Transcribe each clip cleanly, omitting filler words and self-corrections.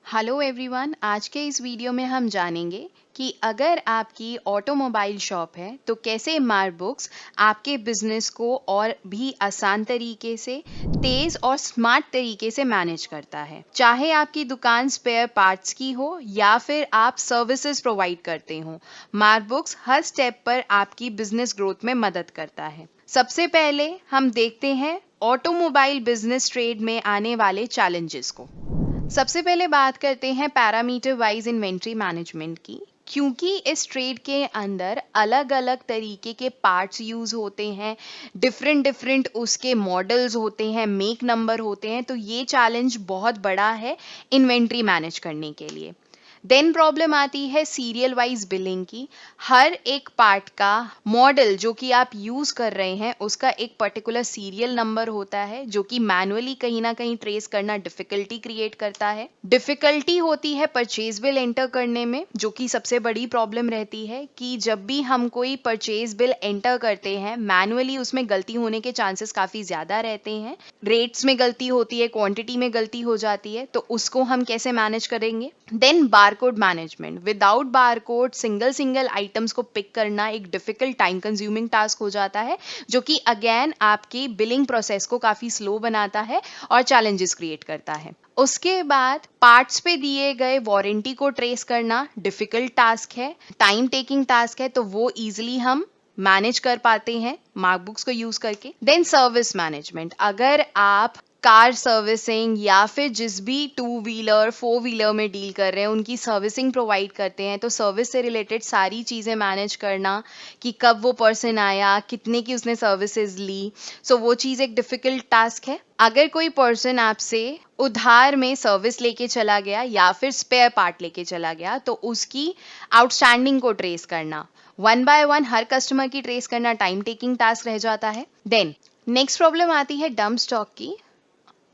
Hello everyone, आज के इस वीडियो में हम जानेंगे कि अगर आपकी ऑटोमोबाइल शॉप है तो कैसे मार्कबुक्स आपके बिजनेस को और भी आसान तरीके से, तेज और स्मार्ट तरीके से मैनेज करता है। चाहे आपकी दुकान स्पेयर पार्ट्स की हो या फिर आप सर्विसेज प्रोवाइड करते हो, मार्कबुक्स हर स्टेप पर आपकी बिजनेस ग्रोथ में मदद करता है। सबसे पहले हम देखते हैं ऑटोमोबाइल बिजनेस ट्रेड में आने वाले चैलेंजेस को। सबसे पहले बात करते हैं पैरामीटर वाइज इन्वेंट्री मैनेजमेंट की, क्योंकि इस ट्रेड के अंदर अलग अलग तरीके के पार्ट्स यूज होते हैं, डिफरेंट डिफरेंट उसके मॉडल्स होते हैं, मेक नंबर होते हैं, तो ये चैलेंज बहुत बड़ा है इन्वेंट्री मैनेज करने के लिए। देन प्रॉब्लम आती है सीरियल वाइज बिलिंग की। हर एक पार्ट का मॉडल जो कि आप यूज कर रहे हैं उसका एक पर्टिकुलर सीरियल नंबर होता है, जो कि मैनुअली कहीं ना कहीं ट्रेस करना डिफिकल्टी क्रिएट करता है। डिफिकल्टी होती है परचेज बिल एंटर करने में, जो कि सबसे बड़ी प्रॉब्लम रहती है कि जब भी हम कोई परचेज बिल एंटर करते हैं मैनुअली उसमें गलती होने के चांसेस काफी ज्यादा रहते हैं। रेट्स में गलती होती है, क्वांटिटी में गलती हो जाती है, तो उसको हम कैसे मैनेज करेंगे। Then barcode management. Without barcode single single items को पिक करना एक डिफिकल्ट टाइम कंज्यूमिंग टास्क हो जाता है, जो कि अगेन आपकी बिलिंग प्रोसेस को काफी स्लो बनाता है और चैलेंजेस क्रिएट करता है। उसके बाद पार्ट्स पे दिए गए वारंटी को ट्रेस करना डिफिकल्ट टास्क है, टाइम टेकिंग टास्क है, तो वो इजिली हम मैनेज कर पाते हैं मार्कबुक्स को यूज करके। Then service management. अगर आप कार सर्विसिंग या फिर जिस भी टू व्हीलर फोर व्हीलर में डील कर रहे हैं उनकी सर्विसिंग प्रोवाइड करते हैं, तो सर्विस से रिलेटेड सारी चीज़ें मैनेज करना कि कब वो पर्सन आया, कितने की उसने सर्विसेज ली, सो वो चीज़ एक डिफिकल्ट टास्क है। अगर कोई पर्सन आपसे उधार में सर्विस लेके चला गया या फिर स्पेयर पार्ट लेके चला गया, तो उसकी आउटस्टैंडिंग को ट्रेस करना, one by one her customer की ट्रेस करना टाइम टेकिंग टास्क रह जाता है। देन नेक्स्ट प्रॉब्लम आती है डंप स्टॉक की।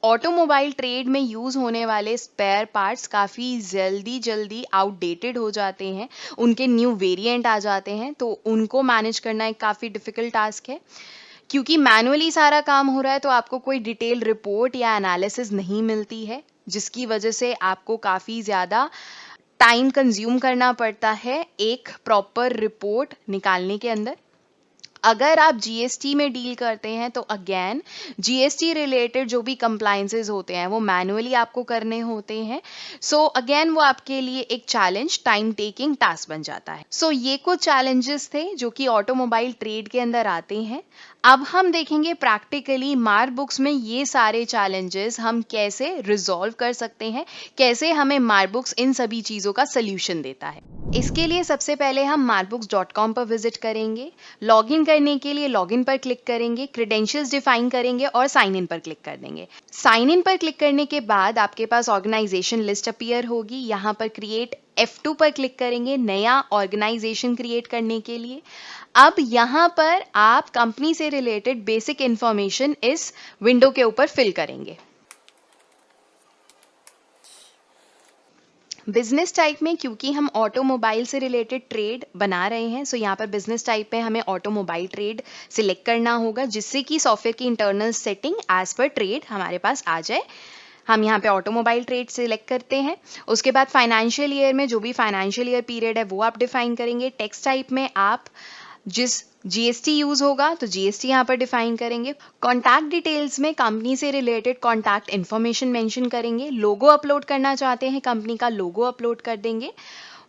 ऑटोमोबाइल ट्रेड में यूज होने वाले स्पेयर पार्ट्स काफ़ी जल्दी जल्दी आउटडेटेड हो जाते हैं, उनके न्यू वेरिएंट आ जाते हैं, तो उनको मैनेज करना एक काफ़ी डिफिकल्ट टास्क है। क्योंकि मैनुअली सारा काम हो रहा है तो आपको कोई डिटेल रिपोर्ट या एनालिसिस नहीं मिलती है, जिसकी वजह से आपको काफ़ी ज़्यादा टाइम कंज्यूम करना पड़ता है एक प्रॉपर रिपोर्ट निकालने के अंदर। अगर आप जीएसटी में डील करते हैं तो अगेन जीएसटी रिलेटेड जो भी कंप्लायंसेस होते हैं वो मैनुअली आपको करने होते हैं, सो अगेन वो आपके लिए एक चैलेंज, टाइम टेकिंग टास्क बन जाता है। सो ये कुछ चैलेंजेस थे जो कि ऑटोमोबाइल ट्रेड के अंदर आते हैं। अब हम देखेंगे प्रैक्टिकली मार्कबुक्स में ये सारे चैलेंजेस हम कैसे रिजॉल्व कर सकते हैं, कैसे हमें मार्कबुक्स इन सभी चीज़ों का सल्यूशन देता है। इसके लिए सबसे पहले हम markbooks.com पर विजिट करेंगे। लॉगिन करने के लिए लॉगिन पर क्लिक करेंगे, क्रेडेंशियल्स डिफाइन करेंगे और साइन इन पर क्लिक कर देंगे। साइन इन पर क्लिक करने के बाद आपके पास ऑर्गेनाइजेशन लिस्ट अपीयर होगी। यहाँ पर क्रिएट F2 पर क्लिक करेंगे नया ऑर्गेनाइजेशन क्रिएट करने के लिए। अब यहाँ पर आप कंपनी से रिलेटेड बेसिक इंफॉर्मेशन इस विंडो के ऊपर फिल करेंगे। बिजनेस टाइप में, क्योंकि हम ऑटोमोबाइल से रिलेटेड ट्रेड बना रहे हैं, सो यहाँ पर बिजनेस टाइप में हमें ऑटोमोबाइल ट्रेड सिलेक्ट करना होगा, जिससे कि सॉफ्टवेयर की internal setting as per trade हमारे पास आ जाए। हम यहाँ पे ऑटोमोबाइल ट्रेड सिलेक्ट करते हैं। उसके बाद फाइनेंशियल ईयर में जो भी फाइनेंशियल ईयर पीरियड है वो आप डिफाइन करेंगे। टेक्स्ट टाइप में आप जिस जीएसटी यूज होगा तो जीएसटी यहाँ पर डिफाइन करेंगे। कॉन्टैक्ट डिटेल्स में कंपनी से रिलेटेड कॉन्टैक्ट इन्फॉर्मेशन मेंशन करेंगे। लोगो अपलोड करना चाहते हैं कंपनी का लोगो अपलोड कर देंगे।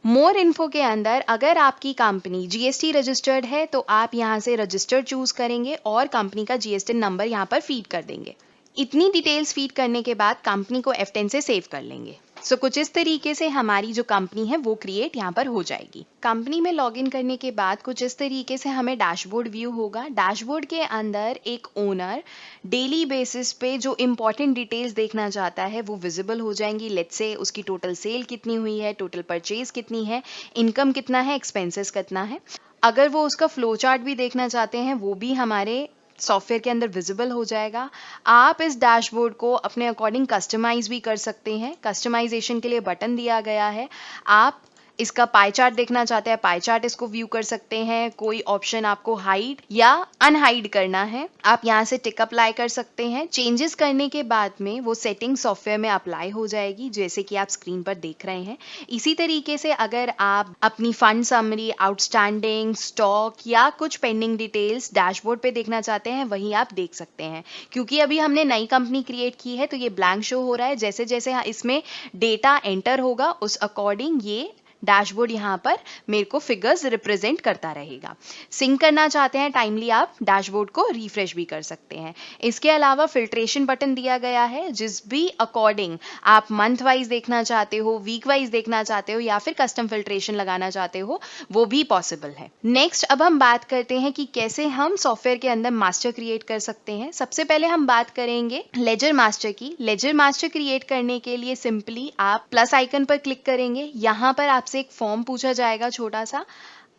मोर इन्फो के अंदर अगर आपकी कंपनी जीएसटी रजिस्टर्ड है तो आप यहाँ से रजिस्टर्ड चूज करेंगे और कंपनी का जीएसटी नंबर यहाँ पर फीड कर देंगे। इतनी डिटेल्स फीड करने के बाद कंपनी को F10 से सेव कर लेंगे। सो कुछ इस तरीके से हमारी जो कंपनी है वो क्रिएट यहाँ पर हो जाएगी। कंपनी में लॉगिन करने के बाद कुछ इस तरीके से हमें डैशबोर्ड व्यू होगा। डैशबोर्ड के अंदर एक ओनर डेली बेसिस पे जो इंपॉर्टेंट डिटेल्स देखना चाहता है वो विजिबल हो जाएंगी। लेट्स से उसकी टोटल सेल कितनी हुई है, टोटल परचेज कितनी है, इनकम कितना है, एक्सपेंसेस कितना है। अगर वो उसका फ्लो चार्ट भी देखना चाहते हैं वो भी हमारे सॉफ्टवेयर के अंदर विजिबल हो जाएगा। आप इस डैशबोर्ड को अपने अकॉर्डिंग कस्टमाइज भी कर सकते हैं। कस्टमाइजेशन के लिए बटन दिया गया है, आप इसका पाई चार्ट देखना चाहते हैं, पाई चार्ट इसको व्यू कर सकते हैं। कोई ऑप्शन आपको हाइड या अनहाइड करना है, आप यहाँ से टिक अप्लाई कर सकते हैं। चेंजेस करने के बाद में वो सेटिंग सॉफ्टवेयर में अप्लाई हो जाएगी, जैसे कि आप स्क्रीन पर देख रहे हैं। इसी तरीके से अगर आप अपनी फंड समरी, आउटस्टैंडिंग, स्टॉक या कुछ पेंडिंग डिटेल्स डैशबोर्ड पे देखना चाहते हैं, वही आप देख सकते हैं। क्योंकि अभी हमने नई कंपनी क्रिएट की है तो ये ब्लैंक शो हो रहा है। जैसे जैसे इसमें डेटा एंटर होगा उस अकॉर्डिंग ये डैशबोर्ड यहाँ पर मेरे को फिगर्स रिप्रेजेंट करता रहेगा। सिंक करना चाहते हैं टाइमली, आप डैशबोर्ड को रिफ्रेश भी कर सकते हैं। इसके अलावा फिल्ट्रेशन बटन दिया गया है, जिस भी अकॉर्डिंग आप मंथ वाइज देखना चाहते हो, वीक वाइज देखना चाहते हो या फिर कस्टम फिल्ट्रेशन लगाना चाहते हो, वो भी पॉसिबल है। नेक्स्ट अब हम बात करते हैं कि कैसे हम सॉफ्टवेयर के अंदर मास्टर क्रिएट कर सकते हैं। सबसे पहले हम बात करेंगे लेजर मास्टर की। लेजर मास्टर क्रिएट करने के लिए सिंपली आप प्लस आइकन पर क्लिक करेंगे। यहाँ पर आपसे एक फॉर्म पूछा जाएगा छोटा सा।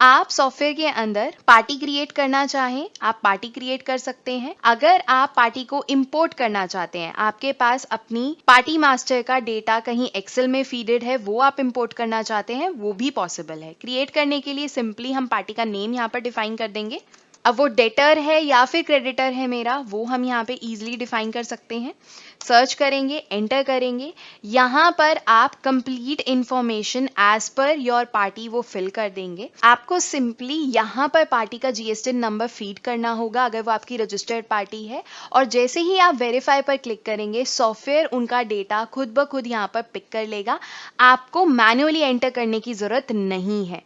आप सॉफ्टवेयर के अंदर पार्टी क्रिएट करना चाहें, आप पार्टी क्रिएट कर सकते हैं। अगर आप पार्टी को इंपोर्ट करना चाहते हैं, आपके पास अपनी पार्टी मास्टर का डेटा कहीं एक्सेल में फीडेड है, वो आप इंपोर्ट करना चाहते हैं, वो भी पॉसिबल है। क्रिएट करने के लिए सिंपली हम पार्टी का नेम यहाँ पर डिफाइन कर देंगे। अब वो डेटर है या फिर क्रेडिटर है मेरा, वो हम यहाँ पे इजीली डिफाइन कर सकते हैं। सर्च करेंगे, एंटर करेंगे। यहाँ पर आप complete information as per your party वो फिल कर देंगे। आपको सिंपली यहाँ पर पार्टी का जीएसटी नंबर फीड करना होगा अगर वो आपकी रजिस्टर्ड पार्टी है। और जैसे ही आप वेरीफाई पर क्लिक करेंगे, सॉफ्टवेयर उनका डेटा खुद ब खुद यहाँ पर पिक कर लेगा। आपको मैन्युअली एंटर करने की जरूरत नहीं है।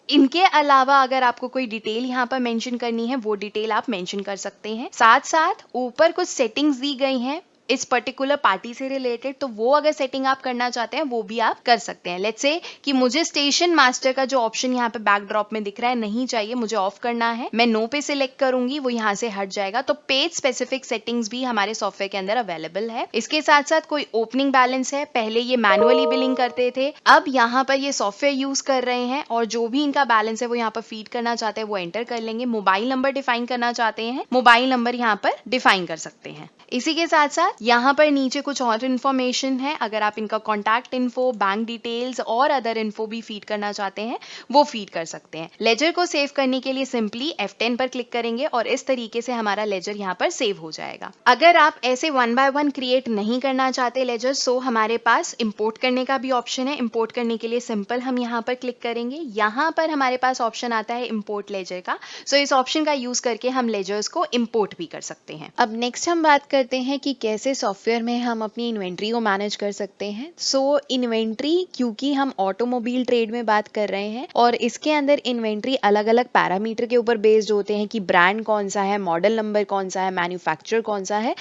इनके अलावा अगर आपको कोई डिटेल यहाँ पर मेंशन करनी है, वो डिटेल आप मेंशन कर सकते हैं। साथ साथ ऊपर कुछ सेटिंग्स दी गई हैं इस पर्टिकुलर पार्टी से रिलेटेड, तो वो अगर सेटिंग आप करना चाहते हैं वो भी आप कर सकते हैं। लेट्स से कि मुझे स्टेशन मास्टर का जो ऑप्शन यहाँ पे बैकड्रॉप में दिख रहा है नहीं चाहिए, मुझे ऑफ करना है, मैं नो पे सिलेक्ट करूंगी, वो यहाँ से हट जाएगा। तो पेज स्पेसिफिक सेटिंग्स भी हमारे सॉफ्टवेयर के अंदर अवेलेबल है। इसके साथ साथ कोई ओपनिंग बैलेंस है, पहले ये मैनुअली बिलिंग करते थे, अब यहाँ पर ये सॉफ्टवेयर यूज कर रहे हैं और जो भी इनका बैलेंस है वो यहाँ पर फीड करना चाहते हैं वो एंटर कर लेंगे। मोबाइल नंबर डिफाइन करना चाहते हैं, मोबाइल नंबर यहाँ पर डिफाइन कर सकते हैं। इसी के साथ साथ यहाँ पर नीचे कुछ और इन्फॉर्मेशन है, अगर आप इनका कॉन्टैक्ट इन्फो, बैंक डिटेल्स और अदर इन्फो भी फीड करना चाहते हैं वो फीड कर सकते हैं। लेजर को सेव करने के लिए सिंपली F10 पर क्लिक करेंगे और इस तरीके से हमारा लेजर यहाँ पर सेव हो जाएगा। अगर आप ऐसे 1 by 1 क्रिएट नहीं करना चाहते लेजर, सो हमारे पास इंपोर्ट करने का भी ऑप्शन है। इंपोर्ट करने के लिए सिंपल हम यहाँ पर क्लिक करेंगे, यहाँ पर हमारे पास ऑप्शन आता है इंपोर्ट लेजर का। सो इस ऑप्शन का यूज करके हम लेजर्स को इंपोर्ट भी कर सकते हैं। अब नेक्स्ट हम बात करते हैं कि कैसे सॉफ्टवेयर में हम अपनी इन्वेंट्री को मैनेज कर सकते हैं। इन्वेंट्री, क्योंकि हम ऑटोमोबाइल ट्रेड में बात कर रहे हैं और इसके अंदर इन्वेंट्री अलग अलग पैरामीटर के ऊपर बेस्ड होते हैं कि ब्रांड कौन सा है, मॉडल नंबर कौन सा है, मैन्युफैक्चरर कौन सा है।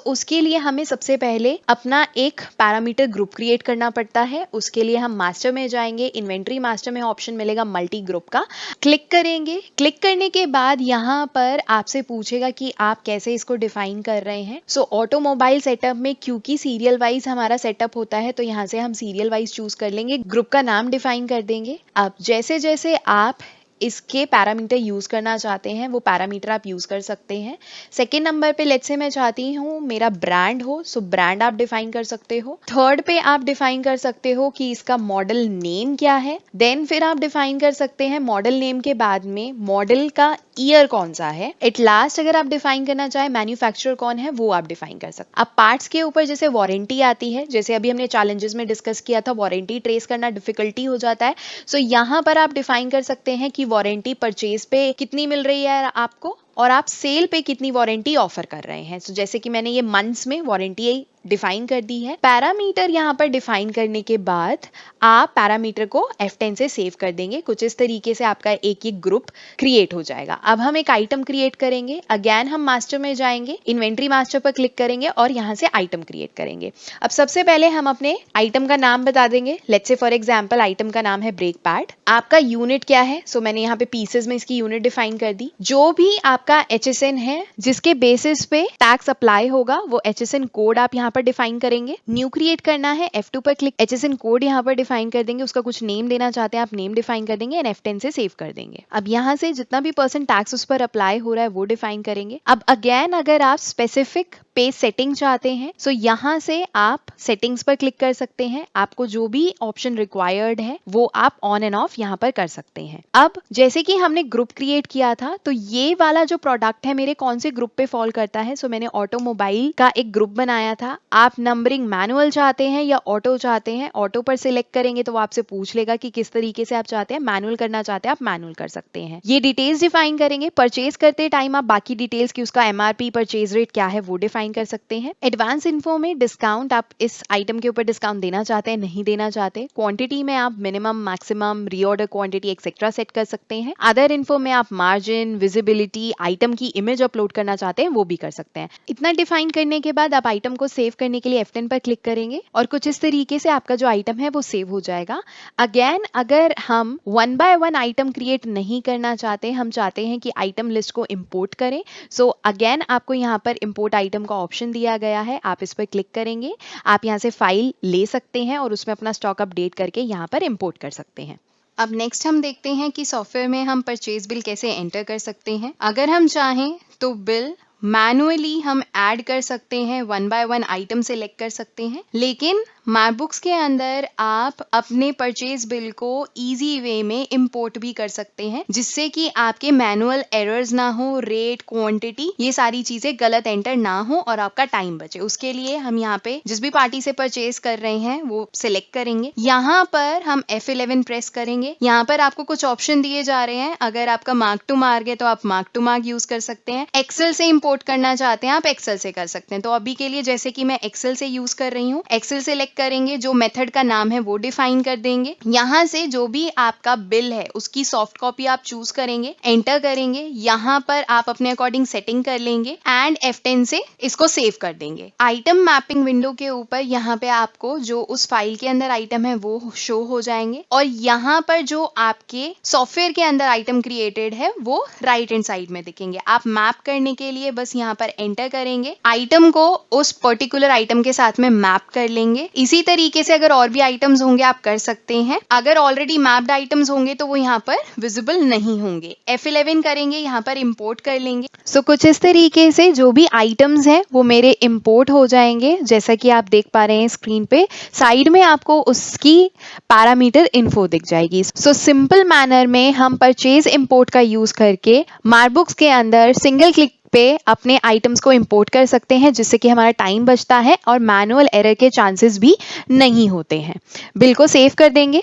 उसके लिए हमें सबसे पहले अपना एक पैरामीटर ग्रुप क्रिएट करना पड़ता है। उसके लिए हम मास्टर में जाएंगे, इन्वेंट्री मास्टर में ऑप्शन मिलेगा मल्टी ग्रुप का, क्लिक करेंगे। क्लिक करने के बाद यहाँ पर आपसे पूछेगा कि आप कैसे इसको डिफाइन कर रहे हैं। ऑटोमोबाइल सेटअप में क्योंकि सीरियल वाइज हमारा सेटअप होता है तो यहाँ से हम सीरियल वाइज चूज कर लेंगे, ग्रुप का नाम डिफाइन कर देंगे। अब जैसे जैसे आप इसके पैरामीटर यूज करना चाहते हैं वो पैरामीटर आप यूज कर सकते हैं। सेकेंड नंबर पे लेट्स से मैं चाहती हूँ मेरा ब्रांड हो, ब्रांड आप डिफाइन कर सकते हो। थर्ड पे आप डिफाइन कर सकते हो कि इसका मॉडल नेम क्या है। देन फिर आप डिफाइन कर सकते हैं मॉडल नेम के बाद में मॉडल का ईयर कौन सा है। एट लास्ट अगर आप डिफाइन करना चाहे मैन्युफैक्चरर कौन है वो आप डिफाइन कर सकते हैं। अब पार्ट्स के ऊपर जैसे वारंटी आती है, जैसे अभी हमने चैलेंजेस में डिस्कस किया था, वारंटी ट्रेस करना डिफिकल्टी हो जाता है। यहाँ पर आप डिफाइन कर सकते हैं कि वारंटी परचेज पे कितनी मिल रही है आपको और आप सेल पे कितनी वारंटी ऑफर कर रहे हैं। जैसे कि मैंने ये मंथ्स में वारंटी डिफाइन कर दी है। पैरामीटर यहाँ पर डिफाइन करने के बाद आप पैरामीटर को F10 से सेव कर देंगे। कुछ इस तरीके से आपका एक ग्रुप क्रिएट हो जाएगा। अब हम एक आइटम क्रिएट करेंगे। अगेन हम मास्टर में जाएंगे, इन्वेंट्री मास्टर पर क्लिक करेंगे और यहाँ से आइटम क्रिएट करेंगे। अब सबसे पहले हम अपने आइटम का नाम बता देंगे। Let's say for example item का नाम है ब्रेक पैड। आपका यूनिट क्या है, मैंने यहाँ पे पीसेस में इसकी यूनिट डिफाइन कर दी। जो भी आपका HSN है जिसके बेसिस पे टैक्स अप्लाई होगा वो HSN कोड आप यहाँ पर डिफाइन करेंगे। न्यू क्रिएट करना है, F2 पर क्लिक, HSN कोड यहाँ पर डिफाइन कर देंगे, उसका कुछ नेम देना चाहते हैं आप नेम डिफाइन कर देंगे एंड F10 से सेव कर देंगे। अब यहाँ से जितना भी % टैक्स उस पर अप्लाई हो रहा है वो डिफाइन करेंगे। अब अगेन अगर आप स्पेसिफिक पे सेटिंग चाहते हैं सो यहाँ से आप सेटिंग्स पर क्लिक कर सकते हैं। आपको जो भी ऑप्शन रिक्वायर्ड है वो आप ऑन एंड ऑफ यहाँ पर कर सकते हैं। अब जैसे कि हमने ग्रुप क्रिएट किया था तो ये वाला जो प्रोडक्ट है मेरे कौन से ग्रुप पे फॉल करता है, सो मैंने ऑटोमोबाइल का एक ग्रुप बनाया था। आप नंबरिंग मैनुअल चाहते हैं या ऑटो चाहते हैं, ऑटो पर सिलेक्ट करेंगे तो वो आपसे पूछ लेगा कि किस तरीके से आप चाहते हैं, मैनुअल करना चाहते हैं आप मैनुअल कर सकते हैं। ये डिटेल्स डिफाइन करेंगे। परचेज करते टाइम आप बाकी डिटेल्स की उसका MRP परचेज रेट क्या है वो डिफाइन कर सकते हैं। एडवांस इन्फो में डिस्काउंट, आप इस आइटम के ऊपर डिस्काउंट देना चाहते हैं नहीं देना चाहते। क्वांटिटी में आप minimum maximum reorder quantity etcetera set कर सकते हैं। अदर इन्फो में आप मार्जिन, विजिबिलिटी, आइटम की इमेज अपलोड करना चाहते हैं वो भी कर सकते हैं। इतना डिफाइन करने के बाद आप आइटम को सेव करने के लिए F10 पर क्लिक करेंगे और कुछ इस तरीके से आपका जो आइटम है वो सेव हो जाएगा। अगेन अगर हम 1 by 1 आइटम क्रिएट नहीं करना चाहते, हम चाहते हैं कि आइटम लिस्ट को इंपोर्ट करें, सो अगेन आपको यहाँ पर इंपोर्ट आइटम का ऑप्शन दिया गया है, आप इस पर क्लिक करेंगे। आप यहाँ से फाइल ले सकते हैं और उसमें अपना स्टॉक अपडेट करके यहाँ पर इंपोर्ट कर सकते हैं। अब नेक्स्ट हम देखते हैं कि सॉफ्टवेयर में हम परचेज बिल कैसे एंटर कर सकते हैं। अगर हम चाहें तो बिल मैनुअली हम ऐड कर सकते हैं, 1 by 1 आइटम सेलेक्ट कर सकते हैं, लेकिन मैकबुक्स के अंदर आप अपने परचेज बिल को इजी वे में इंपोर्ट भी कर सकते हैं जिससे कि आपके मैनुअल एरर्स ना हो, रेट, क्वांटिटी, ये सारी चीजें गलत एंटर ना हो और आपका टाइम बचे। उसके लिए हम यहाँ पे जिस भी पार्टी से परचेज कर रहे हैं वो सिलेक्ट करेंगे। यहाँ पर हम F11 प्रेस करेंगे। यहाँ पर आपको कुछ ऑप्शन दिए जा रहे हैं। अगर आपका मार्क टू मार्क है तो आप मार्क टू मार्क यूज कर सकते हैं। एक्सेल से इंपोर्ट करना चाहते हैं आप एक्सेल से कर सकते हैं। तो अभी के लिए जैसे कि मैं एक्सेल से यूज कर रही हूँ, एक्सेल सेलेक्ट करेंगे, जो मेथड का नाम है वो डिफाइन कर देंगे। यहाँ से जो भी आपका बिल है उसकी सॉफ्ट कॉपी आप चूज करेंगे, एंटर करेंगे। यहाँ पर आप अपने अकॉर्डिंग सेटिंग कर लेंगे एंड F10 से इसको सेव कर देंगे। आइटम मैपिंग विंडो के ऊपर यहाँ पे आपको जो उस फाइल के अंदर आइटम है वो शो हो जाएंगे और यहाँ पर जो आपके सॉफ्टवेयर के अंदर आइटम क्रिएटेड है वो राइट हैंड साइड में दिखेंगे। आप मैप करने के लिए बस यहाँ पर एंटर करेंगे, आइटम को उस पर्टिकुलर आइटम के साथ में मैप कर लेंगे। इसी तरीके से अगर और भी आइटम्स होंगे आप कर सकते हैं। अगर ऑलरेडी मैप्ड आइटम्स होंगे तो वो यहाँ पर विजिबल नहीं होंगे। F11 करेंगे, यहाँ पर इंपोर्ट कर लेंगे। सो कुछ इस तरीके से जो भी आइटम्स हैं वो मेरे इंपोर्ट हो जाएंगे। जैसा कि आप देख पा रहे हैं स्क्रीन पे साइड में आपको उसकी पैरामीटर इन्फो दिख जाएगी। सो सिंपल मैनर में हम परचेज इंपोर्ट का यूज करके मार्कबुक्स के अंदर सिंगल क्लिक पे अपने आइटम्स को इंपोर्ट कर सकते हैं जिससे कि हमारा टाइम बचता है और मैनुअल एरर के चांसेस भी नहीं होते हैं। बिल को सेव कर देंगे।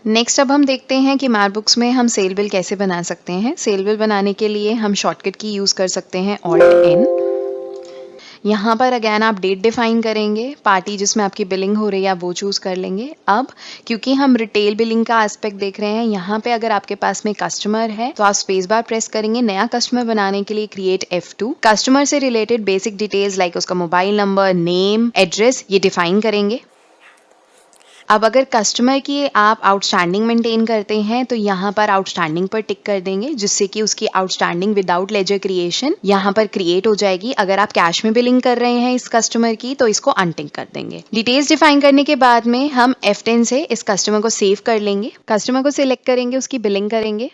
नेक्स्ट अब हम देखते हैं कि मार्कबुक्स में हम सेल बिल कैसे बना सकते हैं। सेल बिल बनाने के लिए हम शॉर्टकट की यूज कर सकते हैं Alt-N। यहाँ पर अगेन आप डेट डिफाइन करेंगे, पार्टी जिसमें आपकी बिलिंग हो रही है आप वो चूज कर लेंगे। अब क्योंकि हम रिटेल बिलिंग का एस्पेक्ट देख रहे हैं, यहाँ पे अगर आपके पास में कस्टमर है तो आप स्पेस बार प्रेस करेंगे। नया कस्टमर बनाने के लिए क्रिएट F2। कस्टमर से रिलेटेड बेसिक डिटेल्स लाइक उसका मोबाइल नंबर, नेम, एड्रेस ये डिफाइन करेंगे। अब अगर कस्टमर की आप आउटस्टैंडिंग मेंटेन करते हैं तो यहाँ पर आउटस्टैंडिंग पर टिक कर देंगे जिससे कि उसकी आउटस्टैंडिंग विदाउट लेजर क्रिएशन यहाँ पर क्रिएट हो जाएगी। अगर आप कैश में बिलिंग कर रहे हैं इस कस्टमर की तो इसको अनटिक कर देंगे। डिटेल्स डिफाइन करने के बाद में हम F10 से इस कस्टमर को सेव कर लेंगे। कस्टमर को सिलेक्ट करेंगे, उसकी बिलिंग करेंगे।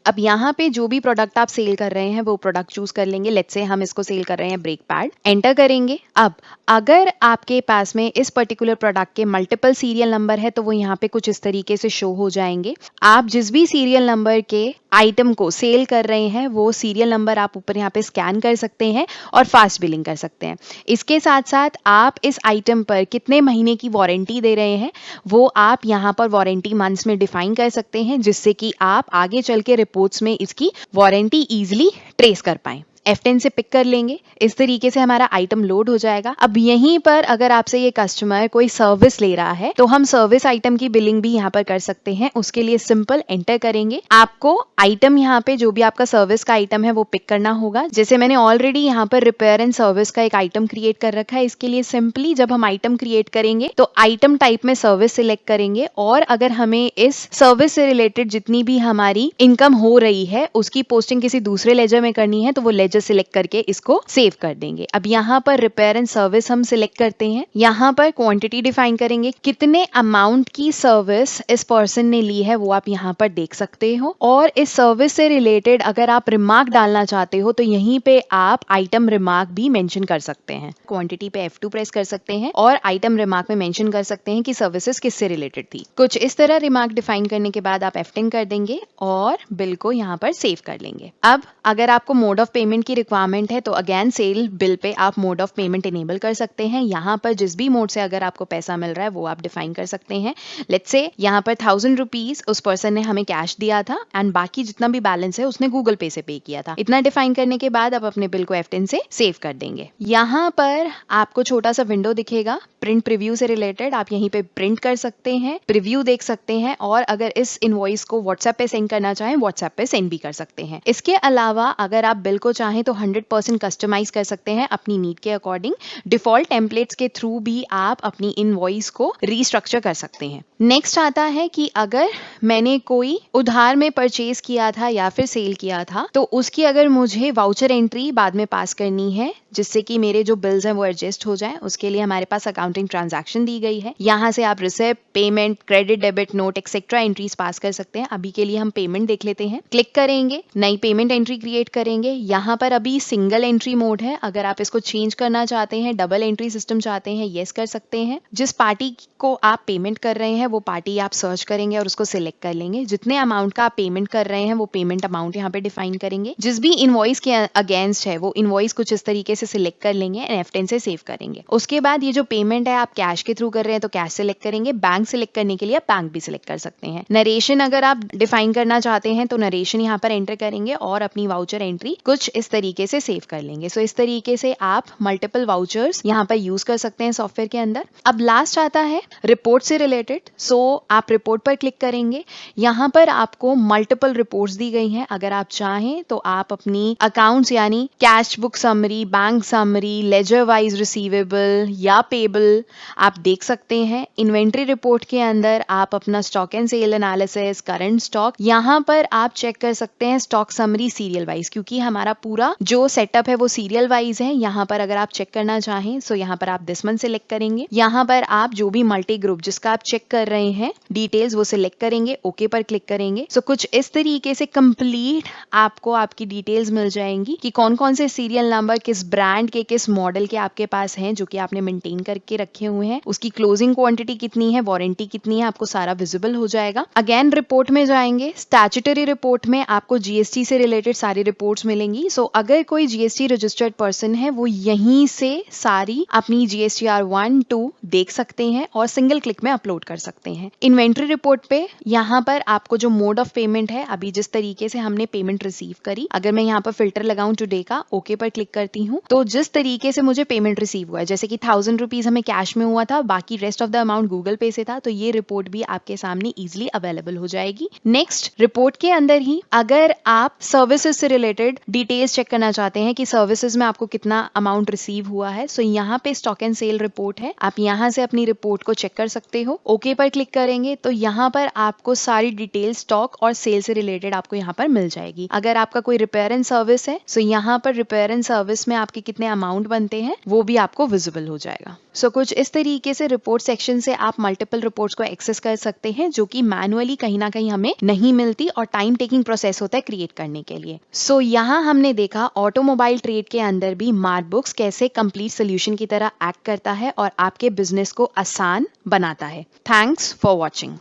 अब यहाँ पे जो भी प्रोडक्ट आप सेल कर रहे हैं वो प्रोडक्ट चूज कर लेंगे। लेट्स से हम इसको सेल कर रहे हैं ब्रेक पैड, एंटर करेंगे। अब अगर आपके पास में इस पर्टिकुलर प्रोडक्ट के मल्टीपल सीरियल नंबर है तो वो यहाँ पे कुछ इस तरीके से शो हो जाएंगे। आप जिस भी सीरियल नंबर के आइटम को सेल कर रहे हैं वो सीरियल नंबर आप ऊपर यहाँ पे स्कैन कर सकते हैं और फास्ट बिलिंग कर सकते हैं। इसके साथ साथ आप इस आइटम पर कितने महीने की वारंटी दे रहे हैं वो आप यहाँ पर वारंटी मंथ्स में डिफाइन कर सकते हैं जिससे कि आप आगे चल के रिपोर्ट्स में इसकी वारंटी इजीली ट्रेस कर पाएं। F10 से पिक कर लेंगे। इस तरीके से हमारा आइटम लोड हो जाएगा। अब यहीं पर अगर आपसे ये कस्टमर कोई सर्विस ले रहा है तो हम सर्विस आइटम की बिलिंग भी यहाँ पर कर सकते हैं। उसके लिए सिंपल एंटर करेंगे। आपको आइटम यहाँ पे जो भी आपका सर्विस का आइटम है वो पिक करना होगा। जैसे मैंने ऑलरेडी यहाँ पर रिपेयर एंड सर्विस का एक आइटम क्रिएट कर रखा है। इसके लिए सिंपली जब हम आइटम क्रिएट करेंगे तो आइटम टाइप में सर्विस सिलेक्ट करेंगे और अगर हमें इस सर्विस से रिलेटेड जितनी भी हमारी इनकम हो रही है उसकी पोस्टिंग किसी दूसरे लेजर में करनी है तो वो लेजर से सिलेक्ट करके इसको सेव कर देंगे। अब यहाँ पर रिपेयर एंड सर्विस हम सिलेक्ट करते हैं। यहाँ पर क्वांटिटी डिफाइन करेंगे, कितने अमाउंट की सर्विस इस पर्सन ने ली है वो आप यहाँ पर देख सकते हो। और इस सर्विस से रिलेटेड अगर आप रिमार्क डालना चाहते हो तो यहीं पे आप आइटम रिमार्क भी मेंशन कर सकते हैं। क्वांटिटी पे F2 प्रेस कर सकते हैं और आइटम रिमार्क में मेंशन कर सकते हैं कि सर्विसेज किससे रिलेटेड थी। कुछ इस तरह रिमार्क डिफाइन करने के बाद आप F10 कर देंगे और बिल को यहाँ पर सेव कर लेंगे। अब अगर आपको मोड ऑफ पेमेंट की रिक्वायरमेंट है तो अगेन सेल बिल पे आप मोड ऑफ पेमेंट इनेबल कर सकते हैं। यहाँ पर जिस भी मोड से अगर आपको पैसा मिल रहा है वो आप डिफाइन कर सकते हैं। लेट्स से यहाँ पर 1000 रुपीज उस पर्सन ने हमें कैश दिया था एंड बाकी जितना भी बैलेंस है उसने गूगल पे से पे किया था। इतना डिफाइन करने के बाद आप अपने बिल को F10 से सेव कर देंगे। यहाँ पर आपको छोटा सा विंडो दिखेगा प्रिंट प्रीव्यू से रिलेटेड, आप यहीं पे प्रिंट कर सकते हैं, प्रीव्यू देख सकते हैं और अगर इस इनवॉइस को व्हाट्सएप पे सेंड करना चाहें व्हाट्सएप पे सेंड भी कर सकते हैं। इसके अलावा अगर आप बिल को चाहें तो 100% कस्टमाइज कर सकते हैं अपनी नीड के अकॉर्डिंग। डिफॉल्ट टेम्पलेट्स के थ्रू भी आप अपनी इनवॉइस को रीस्ट्रक्चर कर सकते हैं। नेक्स्ट आता है कि अगर मैंने कोई उधार में परचेज किया था या फिर सेल किया था तो उसकी अगर मुझे वाउचर एंट्री बाद में पास करनी है जिससे कि मेरे जो बिल्स हैं वो एडजस्ट हो जाए, उसके लिए हमारे पास अकाउंटिंग ट्रांजैक्शन दी गई है। यहाँ से आप receipt, payment, credit, debit, note etcetera entries pass कर सकते हैं। अभी के लिए हम पेमेंट देख लेते हैं। क्लिक करेंगे, नई पेमेंट एंट्री क्रिएट करेंगे। यहाँ पर अभी सिंगल एंट्री मोड है, अगर आप इसको चेंज करना चाहते हैं, डबल एंट्री सिस्टम चाहते हैं, येस कर सकते हैं। जिस पार्टी को आप पेमेंट कर रहे हैं वो पार्टी आप सर्च करेंगे और उसको सिलेक्ट कर लेंगे। जितने अमाउंट का आप पेमेंट कर रहे हैं वो पेमेंट अमाउंट यहाँ पे डिफाइन करेंगे। जिस भी इनवॉइस के अगेंस्ट है वो इनवॉइस कुछ इस तरीके से सिलेक्ट कर लेंगे एंड F10 से सेव करेंगे। उसके बाद ये जो पेमेंट है आप कैश के थ्रू कर रहे हैं तो कैश सिलेक्ट करेंगे। बैंक सिलेक्ट करने के लिए आप बैंक भी सिलेक्ट कर सकते हैं। नरेशन अगर आप डिफाइन करना चाहते हैं तो नरेशन यहाँ पर एंटर करेंगे और अपनी वाउचर एंट्री कुछ इस तरीके से सेव कर लेंगे। सो इस तरीके से आप मल्टीपल वाउचर्स यहाँ पर यूज कर सकते हैं सॉफ्टवेयर के अंदर। अब लास्ट आता है रिपोर्ट से रिलेटेड। सो आप रिपोर्ट पर क्लिक करेंगे, यहाँ पर आपको मल्टीपल रिपोर्ट्स दी गई हैं। अगर आप चाहें तो आप अपनी अकाउंट्स यानी cash book summary, bank summary, ledger wise receivable या पेबल आप देख सकते हैं। इन्वेंट्री रिपोर्ट के अंदर आप अपना stock and sale analysis, current stock, यहाँ पर आप चेक कर सकते हैं स्टॉक समरी सीरियल वाइज, क्योंकि हमारा पूरा जो सेटअप है वो सीरियल वाइज है। यहाँ पर अगर आप चेक करना चाहें तो यहाँ पर आप दिस मंथ सिलेक्ट करेंगे। यहाँ पर आप जो भी मल्टी ग्रुप जिसका आप चेक कर रहे हैं डिटेल्स वो सिलेक्ट करेंगे, ओके पर क्लिक करेंगे। सो कुछ इस तरीके से कंप्लीट आपको आपकी डिटेल्स मिल जाएंगी कि कौन कौन से सीरियल नंबर किस ब्रांड के, किस मॉडल के आपके पास हैं जो कि आपने मेंटेन करके रखे हुए हैं, उसकी क्लोजिंग क्वांटिटी कितनी है, वारंटी कितनी है, आपको सारा विजिबल हो जाएगा। अगेन रिपोर्ट में जाएंगे, स्टैट्यूटरी रिपोर्ट में आपको जीएसटी से रिलेटेड सारी रिपोर्ट्स मिलेंगी। सो अगर कोई जीएसटी रजिस्टर्ड पर्सन है वो यहीं से सारी अपनी जीएसटीआर 1, 2 देख सकते हैं और सिंगल क्लिक में अपलोड कर सकते हैं। इन्वेंट्री रिपोर्ट पे यहाँ पर आपको जो मोड ऑफ पेमेंट है, अभी जिस तरीके से हमने पेमेंट रिसीव करी, अगर मैं यहाँ पर फिल्टर लगाऊं टुडे का, ओके पर क्लिक करती हूँ तो जिस तरीके से मुझे पेमेंट रिसीव हुआ है, जैसे कि 1000 रुपीज हमें कैश में हुआ था, बाकी rest of the amount Google पे से था, तो ये रिपोर्ट भी आपके सामने इजिली अवेलेबल हो जाएगी। नेक्स्ट, रिपोर्ट के अंदर ही अगर आप सर्विसेज से रिलेटेड डिटेल्स चेक करना चाहते हैं कि सर्विसेज में आपको कितना अमाउंट रिसीव हुआ है, सो यहाँ पे स्टॉक एंड सेल रिपोर्ट है, आप यहाँ से अपनी रिपोर्ट को चेक कर सकते हो। ओके पर क्लिक करेंगे तो यहाँ पर आपको सारी डिटेल स्टॉक और सेल से रिलेटेड आपको यहाँ पर मिल जाएगी। अगर आपका कोई रिपेयर एंड सर्विस है सो यहाँ पर रिपेयर एंड सर्विस में आपके कितने अमाउंट बनते हैं वो भी आपको विजिबल हो जाएगा। सो कुछ इस तरीके से रिपोर्ट सेक्शन से आप मल्टीपल रिपोर्ट्स को एक्सेस कर सकते हैं जो कि मैनुअली कहीं ना कहीं हमें नहीं मिलती और टाइम टेकिंग प्रोसेस होता है क्रिएट करने के लिए। सो यहाँ हमने देखा ऑटोमोबाइल ट्रेड के अंदर भी मार्कबुक्स कैसे कंप्लीट सोल्यूशन की तरह एक्ट करता है और आपके बिजनेस को आसान बनाता है। Thanks for watching.